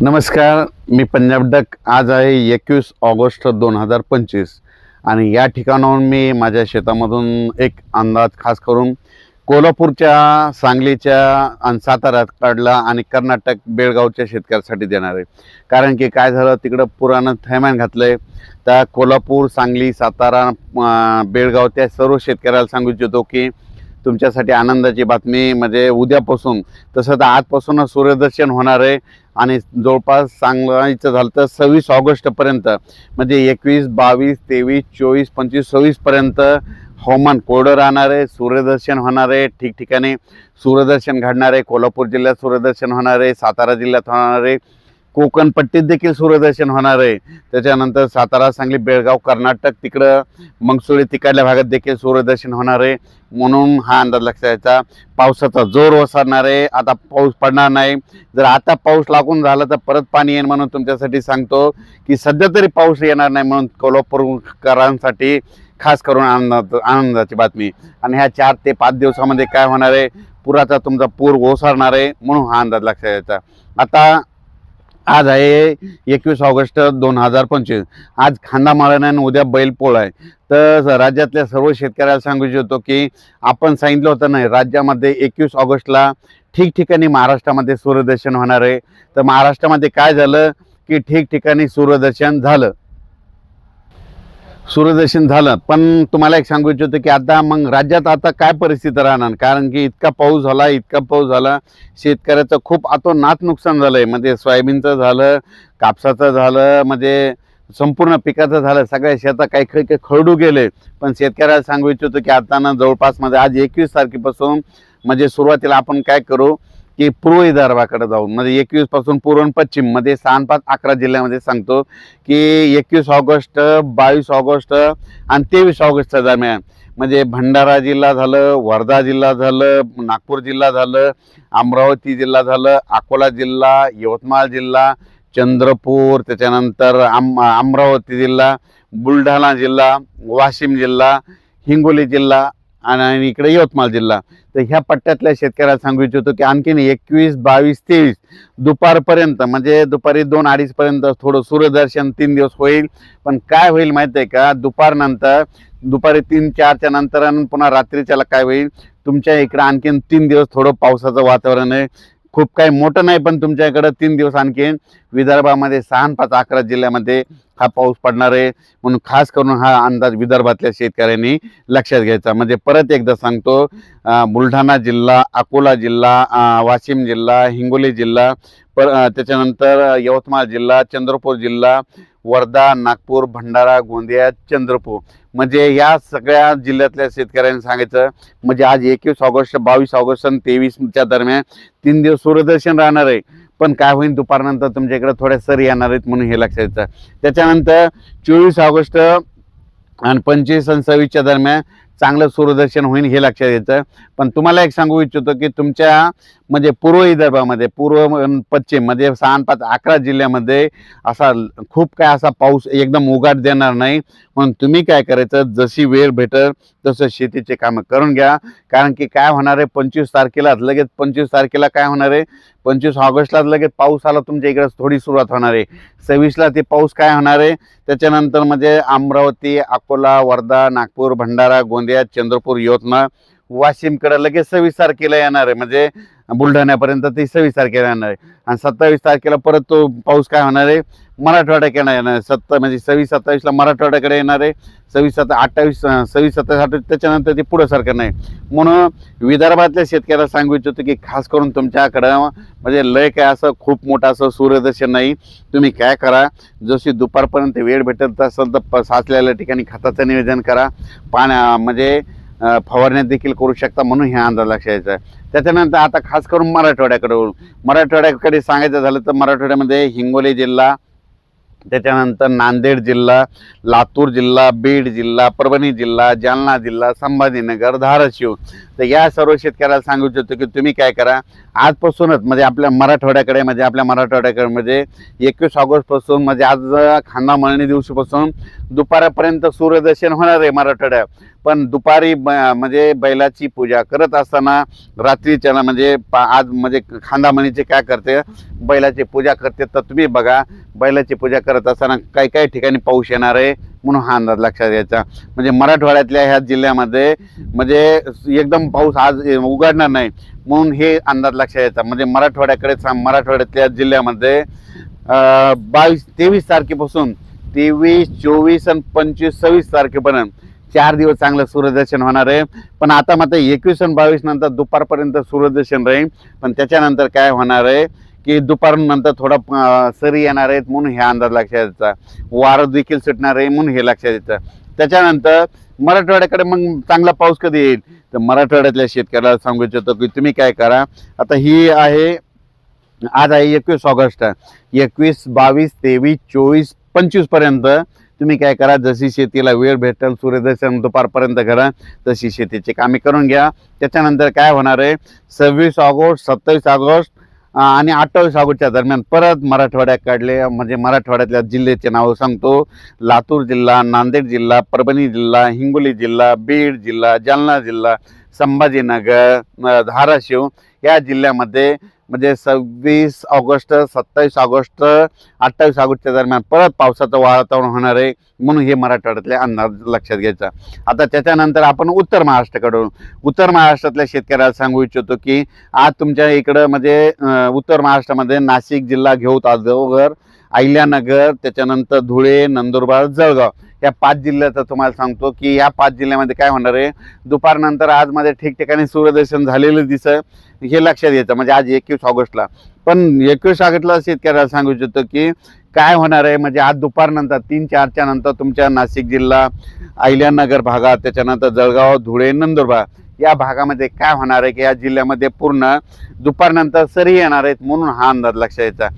नमस्कार, मी पंजाब डक. आज आहे 21 ऑगस्ट 2025 आणि या ठिकाणाहून मी माझ्या शेतामधून एक अंदाज खास करून कोल्हापूरच्या, सांगलीच्या आणि साताऱ्याकडला आणि कर्नाटक बेळगावच्या शेतकऱ्यासाठी देणार आहे. कारण की काय झालं, तिकडं पुरानं थैमान घातलं आहे. त्या कोल्हापूर, सांगली, सातारा, बेळगाव त्या सर्व शेतकऱ्याला सांगू इच्छितो की तुमच्यासाठी आनंदाची बातमी म्हणजे उद्यापासून तसं तर आजपासूनच सूर्यदर्शन होणार आहे आणि जवळपास सांगायचं झालं तर 26 ऑगस्टपर्यंत म्हणजे 21, 22, 23, 24, 25, 26पर्यंत हवामान कोरडं राहणार आहे. सूर्यदर्शन होणार आहे, ठिकठिकाणी सूर्यदर्शन घडणार आहे. कोल्हापूर जिल्ह्यात सूर्यदर्शन होणार आहे, सातारा जिल्ह्यात होणार आहे, कोकण पट्टीत देखील सूर्यदर्शन होणार आहे. त्याच्यानंतर सातारा, सांगली, बेळगाव, कर्नाटक तिकडं मंगसुळी तिकडल्या भागात देखील सूर्यदर्शन होणार आहे. म्हणून हा अंदाज लक्षात घ्यायचा. पावसाचा जोर ओसरणार आहे. आता पाऊस पडणार नाही. जर आता पाऊस लागून झाला तर परत पाणी येईल. म्हणून तुमच्यासाठी सांगतो की सध्या तरी पाऊस येणार नाही. म्हणून कोल्हापूरकरांसाठी खास करून आनंदाची बातमी. आणि ह्या 4 ते 5 दिवसामध्ये काय होणार आहे, पुराचा तुमचा पूर ओसरणार आहे. म्हणून हा अंदाज लक्षात घ्यायचा. आता आज आहे 21 ऑगस्ट 2025. आज खांदामाळण आणि उद्या बैलपोळा आहे. तर राज्यातल्या सर्व शेतकऱ्याला सांगू इच्छितो की आपण सांगितलं होतं नाही, राज्यामध्ये 21 ऑगस्टला ठिकठिकाणी महाराष्ट्रामध्ये सूर्यदर्शन होणार आहे. तर महाराष्ट्रामध्ये काय झालं की ठिकठिकाणी सूर्यदर्शन झालं. पण तुम्हाला एक सांगू इच्छितो की आता मग राज्यात आता काय परिस्थिती राहणार, कारण की इतका पाऊस झाला, शेतकऱ्याचं खूप अतोनात नुकसान झालंय. म्हणजे सोयाबीनचं झालं, कापसाचं झालं, म्हणजे संपूर्ण पिकाचं झालं. सगळ्या शेतात काही काही खरडू गेले. पण शेतकऱ्याला सांगू इच्छितो की आता ना जवळपास मध्ये आज 21 तारखेपासून म्हणजे सुरुवातीला आपण काय करू की पूर्व विदर्भाकडे जाऊ. म्हणजे 21 पासून पूर्व आणि पश्चिम मध्ये 6, 5, 11 जिल्ह्यामध्ये सांगतो की 21 ऑगस्ट, 22 ऑगस्ट आणि 23 ऑगस्टच्या दरम्यान म्हणजे भंडारा जिल्हा झालं, वर्धा जिल्हा झालं, नागपूर जिल्हा झालं, अमरावती जिल्हा झालं, अकोला जिल्हा, यवतमाळ जिल्हा, चंद्रपूर, त्याच्यानंतर अमरावती जिल्हा, बुलढाणा जिल्हा, वाशिम जिल्हा, हिंगोली जिल्हा आणि इकडे यवतमाळ जिल्हा. तर ह्या पट्ट्यातल्या शेतकऱ्याला सांगू इच्छितो की आणखीन 21, 22, 23 दुपारपर्यंत म्हणजे दुपारी 2-2:30 पर्यंत थोडं सूर्यदर्शन 3 दिवस होईल. पण काय होईल माहिती आहे का, दुपारी 3-4च्या नंतर पुन्हा रात्रीच्याला काय होईल, तुमच्या इकडं आणखीन 3 दिवस थोडं पावसाचं वातावरण आहे. खूप काही मोठं नाही, पण तुमच्याकडं 3 दिवस आणखीन विदर्भामध्ये 6, 5, 11 जिल्ह्यामध्ये हा पाऊस पडणार आहे. म्हणून खास करून हा अंदाज विदर्भातल्या शेतकऱ्यांनी लक्षात घ्यायचा. म्हणजे परत एकदा सांगतो, बुलढाणा जिल्हा, अकोला जिल्हा, वाशिम जिल्हा, हिंगोली जिल्हा, त्याच्यानंतर यवतमाळ जिल्हा, चंद्रपूर जिल्हा, वर्धा, नागपूर, भंडारा, गोंदिया, चंद्रपूर म्हणजे या सगळ्या जिल्ह्यातल्या शेतकऱ्यांनी सांगायचं. म्हणजे आज 21 ऑगस्ट, 22 ऑगस्ट आणि 23च्या दरम्यान 3 दिवस सूर्यदर्शन राहणार आहे. पण काय होईल, दुपारनंतर तुमच्या इकडे थोड्या सरी येणार आहेत. म्हणून हे लक्षात घ्यायचं. त्याच्यानंतर 24 ऑगस्ट आणि 25 आणि 26च्या दरम्यान चांगलं सूर्यदर्शन होईल, हे लक्षात घ्यायचं. पण तुम्हाला एक सांगू इच्छितो की तुमच्या म्हणजे पूर्व विदर्भामध्ये, पूर्व पश्चिम म्हणजे 6, 5, 11 जिल्ह्यामध्ये असा खूप काय असा पाऊस एकदम उघाड देणार नाही. म्हणून तुम्ही काय करायचं, जशी वेळ भेटेल तसं शेतीचे कामं करून घ्या. कारण की काय होणार आहे, 25 तारखेला काय होणार आहे, 25 ऑगस्टला लगेच पाऊस आला तुमच्या इकडे थोडी सुरुवात होणार आहे. 26ला ते पाऊस काय होणार आहे, त्याच्यानंतर म्हणजे अमरावती, अकोला, वर्धा, नागपूर, भंडारा, गोंदिया, चंद्रपूर, यवतमाळ, वाशिमकडे लगेच 26 तारखेला येणार आहे. म्हणजे बुलढाण्यापर्यंत ते 26 तारखेला येणार आहे. आणि 27 तारखेला परत तो पाऊस काय होणार आहे, मराठवाड्याकडे येणार आहे. म्हणजे 26-27ला मराठवाड्याकडे येणार आहे. 26-28, 27-28 त्याच्यानंतर ते पुढं सारखं नाही. म्हणून विदर्भातल्या शेतकऱ्याला सांगू इच्छितो की खास करून तुमच्याकडं म्हणजे लय काय असं खूप मोठं असं सूर्यदर्शन नाही. तुम्ही काय करा, जशी दुपारपर्यंत वेळ भेटत असेल तर साचलेल्या ठिकाणी खताचं नियोजन करा. म्हणजे फवारण्यात देखील करू शकता. म्हणून हे अंदाज लक्षात घ्यायचा. त्याच्यानंतर आता खास करून मराठवाड्याकडे सांगायचं झालं तर मराठवाड्यामध्ये हिंगोली जिल्हा, त्याच्यानंतर नांदेड जिल्हा, लातूर जिल्हा, बीड जिल्हा, परभणी जिल्हा, जालना जिल्हा, संभाजीनगर, धाराशिव. तर या सर्व शेतकऱ्याला सांगू इच्छितो की तुम्ही काय करा, आजपासूनच म्हणजे आपल्या मराठवाड्याकडे म्हणजे 21 ऑगस्टपासून म्हणजे आज खांदा मळणी दिवशीपासून दुपारपर्यंत सूर्यदर्शन होणार आहे मराठवाड्यात. पण दुपारी म्हणजे बैलाची पूजा करत असताना रात्रीच्या म्हणजे आज म्हणजे खांदामणीचे काय करते, बैलाची पूजा करते. तर तुम्ही बघा बैलाची पूजा करत असताना काही काही ठिकाणी पाऊस येणार आहे म्हणून हा अंदाज लक्षात घ्यायचा. म्हणजे मराठवाड्यातल्या ह्या जिल्ह्यामध्ये म्हणजे एकदम पाऊस आज उघडणार नाही म्हणून हे अंदाज लक्षात यायचा. म्हणजे मराठवाड्यातल्या जिल्ह्यामध्ये 23 तारखेपासून 23, 24 आणि 25, 26 तारखेपर्यंत 4 दिवस चांगलं सूर्यदर्शन होणार आहे. पण आता मात्र 21 आणि 22 नंतर दुपारपर्यंत सूर्यदर्शन राहील. पण त्याच्यानंतर काय होणार आहे की दुपारनंतर थोडा सरी येणार आहेत म्हणून हे अंदाज लक्षात यायचा. वारं देखील सुटणार आहे म्हणून हे लक्षात येतं. त्याच्यानंतर मराठवाड्याकडे मग चांगला पाऊस कधी येईल तर मराठवाड्यातल्या शेतकऱ्याला सांगू इच्छितो की तुम्ही काय करा. आता ही आहे, आज आहे 21 ऑगस्ट, 21, 22, 23, 24, 25 पर्यंत तुम्ही काय करा, जशी शेतीला वेळ भेटेल सूर्यदर्शन दुपारपर्यंत करा तशी शेतीची कामे करून घ्या. त्याच्यानंतर काय होणार आहे 26 ऑगस्ट, 27 ऑगस्ट आणि 28 ऑगस्टच्या दरम्यान परत मराठवाड्याकडले म्हणजे मराठवाड्यातल्या जिल्ह्याचे नाव सांगतो. लातूर जिल्हा, नांदेड जिल्हा, परभणी जिल्हा, हिंगोली जिल्हा, बीड जिल्हा, जालना जिल्हा, संभाजीनगर, धाराशिव या जिल्ह्यामध्ये म्हणजे 26 ऑगस्ट, 27 ऑगस्ट, 28 ऑगस्टच्या दरम्यान परत पावसाचं वातावरण होणार आहे म्हणून हे मराठवाड्यातले अंदाज लक्षात घ्यायचा. आता त्याच्यानंतर आपण उत्तर महाराष्ट्रातल्या शेतकऱ्याला सांगू इच्छितो की आज तुमच्या इकडं म्हणजे उत्तर महाराष्ट्रामध्ये नाशिक जिल्हा, घेऊ तासगाव, अहिल्यानगर, त्याच्यानंतर धुळे, नंदुरबार, जळगाव या 5 जिल्ह्याचं तुम्हाला सांगतो की या 5 जिल्ह्यामध्ये काय होणार आहे दुपारनंतर आज मध्ये ठिकठिकाणी सूर्यदर्शन झालेलं दिसतं हे लक्षात घ्यायचं. म्हणजे आज 21 ऑगस्टला, पण 21 ऑगस्टला शेतकऱ्याला सांगू इच्छितो की काय होणार आहे म्हणजे आज दुपारनंतर 3-4च्या नंतर तुमच्या नाशिक जिल्हा, अहिल्यानगर भागात, त्याच्यानंतर जळगाव, धुळे, नंदुरबार या भागामध्ये काय होणार आहे की या जिल्ह्यामध्ये पूर्ण दुपारनंतर सरी येणार आहेत म्हणून हा अंदाज लक्षात यायचा.